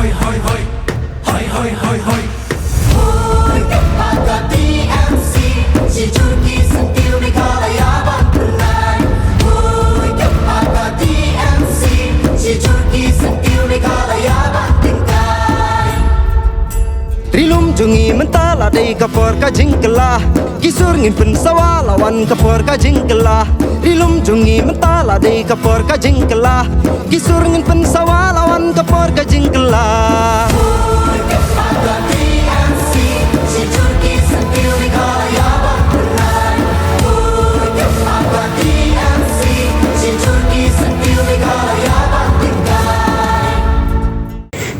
hoi hoi hoi hoi hoi hoi hoi hoi kepada TMC si Turki sentil di kalayaban pelai hoi kepada TMC si Turki sentil di kalayaban tingkai Rilum jungi mentala dei kapor ka jingkelah Kisur ngin pen sawalawan kapor ka jingkelah Rilum jungi mentala dei kapor ka jingkelah Kisur ngin pen sawalawan kapor ka jingkelah hoi kepada TMC si Turki sentil di kalayaban pelai hoi kepada TMC si Turki sentil di kalayaban tingkai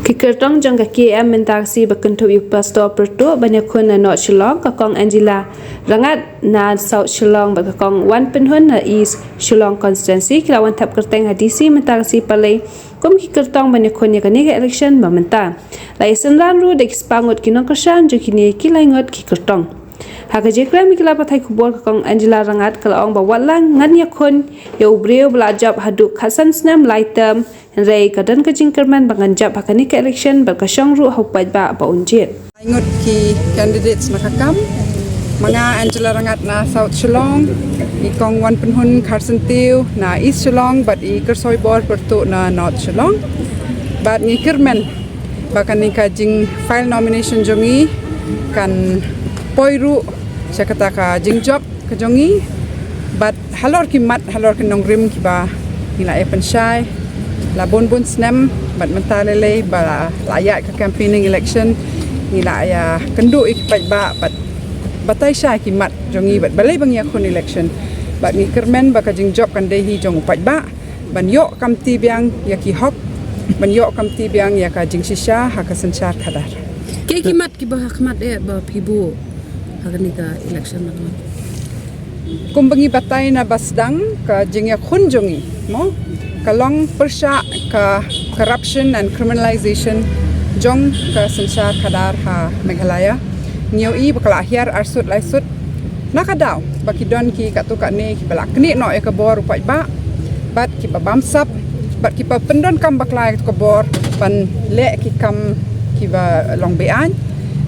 Kikertong jang ka KM mentaksi berkentu yuk pastor pertu banyak kun na North Shillong ka kong Angela Rngad na South Shillong ba ka kong wan penhun na East Shillong constituency kilawan tap kerteng hadisi mentaksi palai kum kikertong banyak kun ya kani ka election ba menta lai senran ru dek spangot kinong kersan jo kini kilai ngot kikertong Haka jekram mikila patai kubur ka kong Angela Rngad kalaong ba walang ngan ya kun ya ubreu belajab haduk khasan snam laitem Ray kadan ka jingkerman banganjap hakani ka election berkasyong ru haupat ba unjit. Ingot ki candidates nakakam mga Angela Rngad na South Shillong ikong wan penhun Karsentiu na East Shillong but i kersoy bor pertu na North Shillong but ni kermen bakan ni ka jing file nomination jongi kan poiru siya kata ka jing job ka jongi but halor ki mat halor ki nong rim ki ba nila e pensyai la bon snem bat mentalele ba layak ka campaigning election nila ya kendu ik pat ba bat batai sha ki mat jongi bat balai bang iakhun election bat ni kermen ba ka jing job kan dei hi jong pat ba ban yo kam ti biang ya ki hok ban yo kam ti biang ya ka jing shisha ha ka sanchar khadar ke ki mat ki ba hakmat e ba pibu hakani ka election na kumbangi batai na basdang ka jing iakhun jongi mo kalong persya ka corruption and criminalization jong ka sanchar khadar ha Meghalaya ngiu i bakala hiar arsut laisut nakadaw bakidon ki katuka ni ki balak ni no e ka bor upai ba bat ki pa bamsap bat ki pa pendon kam baklai ka bor pan le ki kam ki ba long bean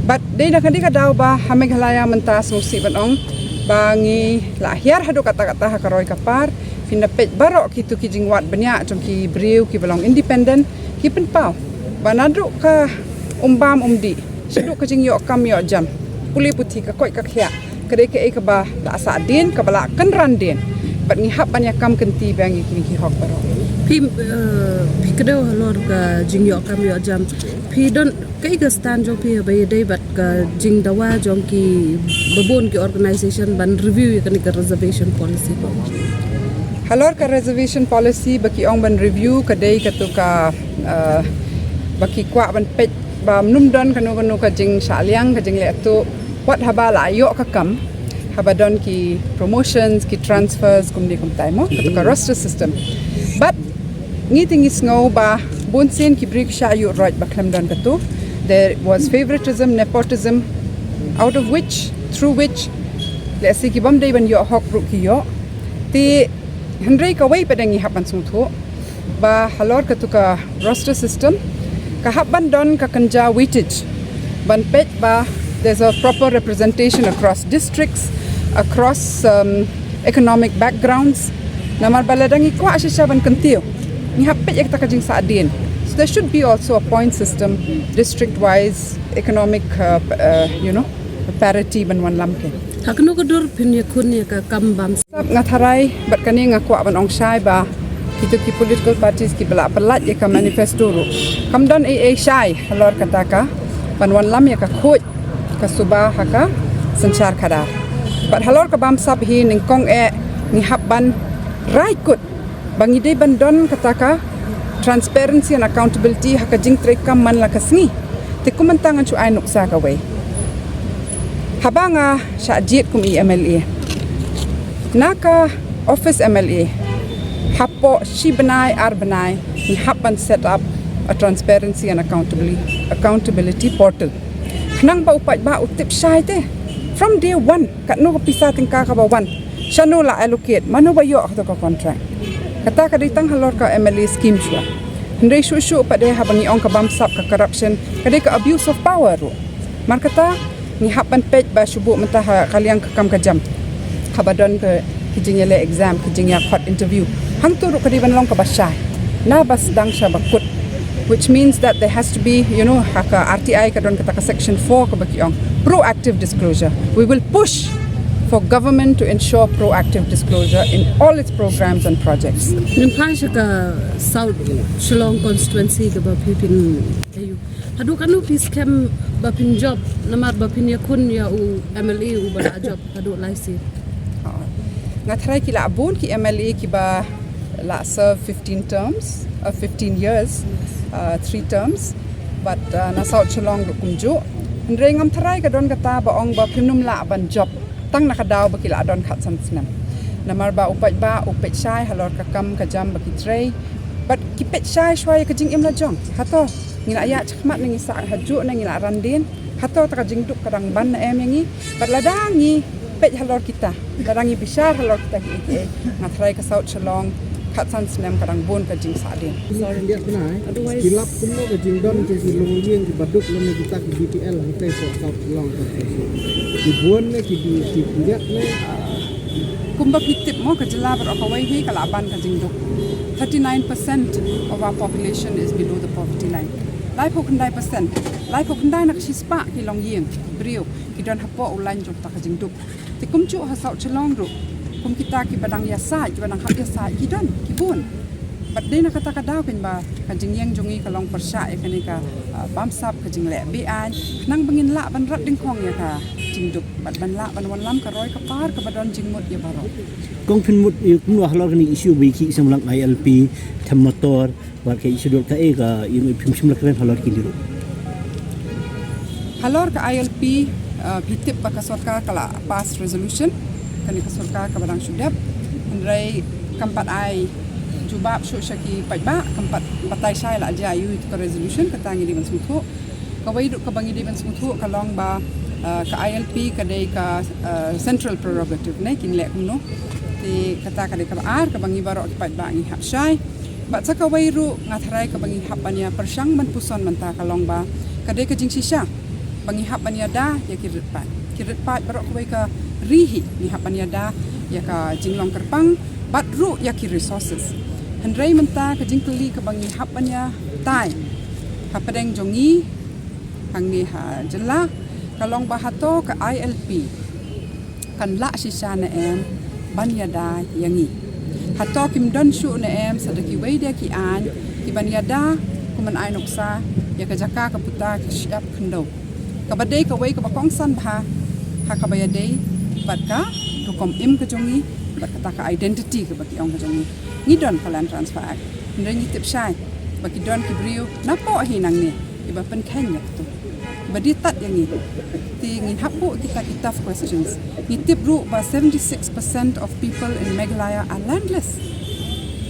bat de na kadi kadaw ba ha Meghalaya mentas musi banong bangi la hiar hadu kata-kata ha karoi kapar Pinapet barok kitu ki jingwat banyak jong ki briu ki belong independent ki penpau banaduk ka umbam umdi seduk ka jing yo kam yo jam puli puti ka koi ka khia kade ke ka ba la sa din ka bala kan ran din bat ngi hab banyak kam kenti bangi ki hok barok pi kado halor ka jing yo kam yo jam pi don kai ka stand jo pi ba dei bat ka jing dawa jong ki babon ki organization ban review ka ni ka reservation policy ko Halor ka reservation policy baki ong ban review kadai katuka baki kwa ban pet ba numdon kanu ka jing shaliang ka jing le tu wat haba la yo ka kam haba don ki promotions ki transfers kumni kum taimo katuka roster system but ngiting is ngo ba bunsin ki brief sha you right ba klam don katu there was favoritism nepotism out of which through which let's say ki bam dai ban yo hok ru ki yo ti Hendrai ka wei padangi hapan sungtho ba halor katuka roster system ka haban don ka kanja weightage ban pet ba there's a proper representation across districts across economic backgrounds namar baladangi kwa shisha ban kantiu ni hapet yak takajing sa adin so there should be also a point system district wise economic parity ban wan lamke hakno ka dur pin ya kun ya ka kambam sab ngatharai bat kani ngakwa ban ong shai ba kitu ki political parties ki bala pelat ya ka manifesto ru kamdon ai shai halor kataka ban wan lam ya ka khoj ka suba haka sanchar khadar bat halor ka bam sab hi ning kong e ni habban right good bangi de ban don kataka transparency and accountability haka jing trek kam man la kasni te kumantangan chu ai nuksa ka wei habanga syajit kum MLA naka office MLA hapo shi benai ar benai ni hapan set up a transparency and accountability portal nang ba upat ba utip syai te from day one kat no pisa tingka ka ba one shanu la allocate manu ba yo ka contract kata ka ditang halor ka MLA scheme shwa Hendai syuk pada habangi ong ka bamsap ka corruption, kadai ka abuse of power ru. Mar kata ni hapan pej ba syubuk mentah kalian kekam kajam. Habadon ke kijing le exam, kijing ya court interview. Hang tu ru kadai ban long ka basyai. Na bas dang sya bakut. Which means that there has to be, haka RTI kadon kata ka section 4 ka baki ong proactive disclosure. We will push for government to ensure proactive disclosure in all its programs and projects. Nimpa ka South Shillong constituency ka bapin ayu. Hadu kanu peace camp bapin job namar bapin iakhun ya u MLA u bala job hadu laisi. Ngatrai ki la abun ki MLA ki ba la serve 15 terms, 15 years, 3 terms, but na South Shillong kumju. Ndre ngam tharai ka don kata ba ong ba pinum la ban job. Tang nakadaw baki la don khat san snam. Namar ba upet syai halor kakam kajam baki tray. But kipet syai shwai kajing im la jong. Hato ngina ya chakmat ngi sa haju na ngina randin. Hato ta kajing duk kadang ban na em yangi. But ladangi pet halor kita. Ladangi bishar halor kita ki ngatrai ka South Shillong khat san snam kadang bon kajing sa din. Sorry dia benar. Kilap kuno kajing don ke silong yen ki baduk lene kita ki BPL kita South Shillong. Dibuan ne ki punya ne kumba pitip mo kajala ber akawai hi kalaban kajingduk 39% of our population is below the poverty line. Lai pokandai percent. Lai pokandai nak sispa ki long yeng brio ki don hapo ulan jok ta kajingduk. Ti kumcu ha South Shillong ru. Kum kita ki badang yasa ki badang hak yasa ki don ki bun. But dei nak kata kadaw kin ba kajing yeng jongi kalong persya e kani ka bamsap kajing le BI nang bangin la ban rat ding khong ya ka jingduk bat ban la ban wan lam ka roi ka par ka badon jingmut ya baro. kong pin mut kum lo halor ni issue biki semlang ILP tham motor war ke issue dok ta e ka yung pim sim lakren halor ki diru. Halor ka ILP pitip ba ka sarkar kala pass resolution kani ka sarkar ka badang sudap andrai kampat ai jubab syaki pajba kampat batai sai la aja ayu itu resolution kata ngi diban sumthu kawai duk ka bangi diban sumthu kalong ba ka ILP kadai ka central prerogative ne kin lek no ti kata kadai ka ar ka bangi baro ki pajba ngi hap sai bat sakawai ru ngathrai ka bangi hapania persang man puson manta kalong ba kadai ka jing sisa bangi hapania da ya kirit pat baro kawai ka rihi ni hapania da ya ka jinglong kerpang bat ru ya ki resources Hendrai menta kajing keli ke bangi hapanya tai hapadeng jongi hangni ha jela kalong bahato ke ILP kan la sisa na em banyada yangi hato kim don shu na em sadaki weide ki an ki banyada kuman ai noksa ya ka jaka ka puta ki syap khndo ka badai ka wei ka bakong san bha ha ka bayadei batka to kom im ka jongi bat kata ka identity ke baki ong ka jongi ngidon kalan transfer act ndengi tip syai bagi don ki brio napo hinang ni iba pen kenya tu badi tat yang ni ti ngin hapo kita tough questions ni tip ru ba 76% of people in Meghalaya are landless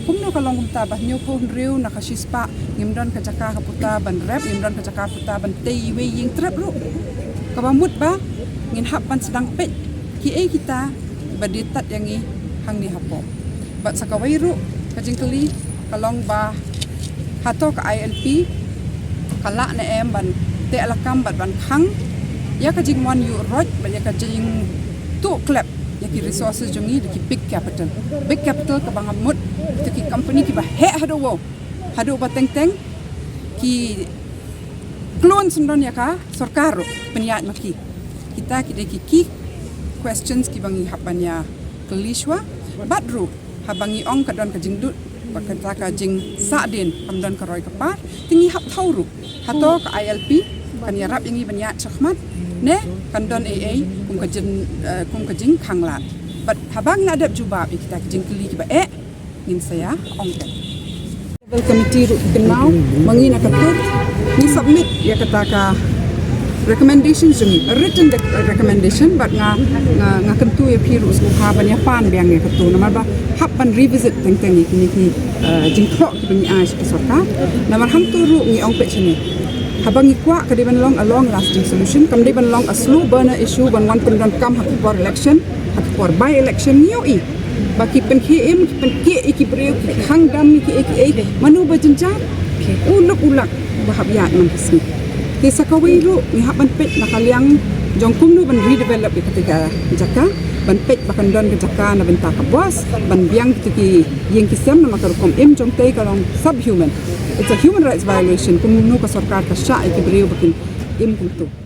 kumno kalong kumta bah nyo po riu nakasispa ngimdon ka jaka ka puta ban rep ngimdon ka jaka puta ban tei we ying trap ru kabamut ba ngin hapan sedang pet ki kita badi tat yang ni hang ni hapo bat sakawai ru kajing keli kalong ba hato ka ILP kala na em ban te alakam bat ban khang ya kajing wan yu roj ban ya kajing tu klep ya ki resources jongi ki big capital ka bangamut to ki company ki ba he hado ba teng ki klon sundon ya ka sarkar penyat maki kita ki questions ki bangi hapanya kelishwa badru habangi ong kadon ka jingdut bakata ka jing sadin kamdon ka roy kapar tingi hap thawru hato ka ILP kan yarap yangi banya chakmat ne kandon AA kum ka jing khanglat but habang na adap jubab kita ka jing keli ki ba ngin saya ong ka level committee ru kenau mangi na katut ni submit ya kata ka recommendations jungi written recommendation but nga kentu ya phiru usku ha banya pan biang ya ketu namar ba hap ban revisit teng ni jingkho ki bani ai ki sarkar namar ham tu ru ngi ong pe chini habang ikwa ka de ban long a long lasting solution kam de ban long a slow burner issue ban wan pun don kam hak for election hak for by election nio baki penkiem penke iki breu hang dam iki manu bajenjat ulak bahabiat man kesni ke sakawiru ni haban pet nakaliang jongkum nu ban redevelop ketika jaka ban pet bakan don ke jaka na benta kabwas ban biang tiki yeng kisem na makarukom jongtei kalong subhuman. It's a human rights violation. Kung nu ka sarkar ka siya, ikibriyo bakin im kumtu.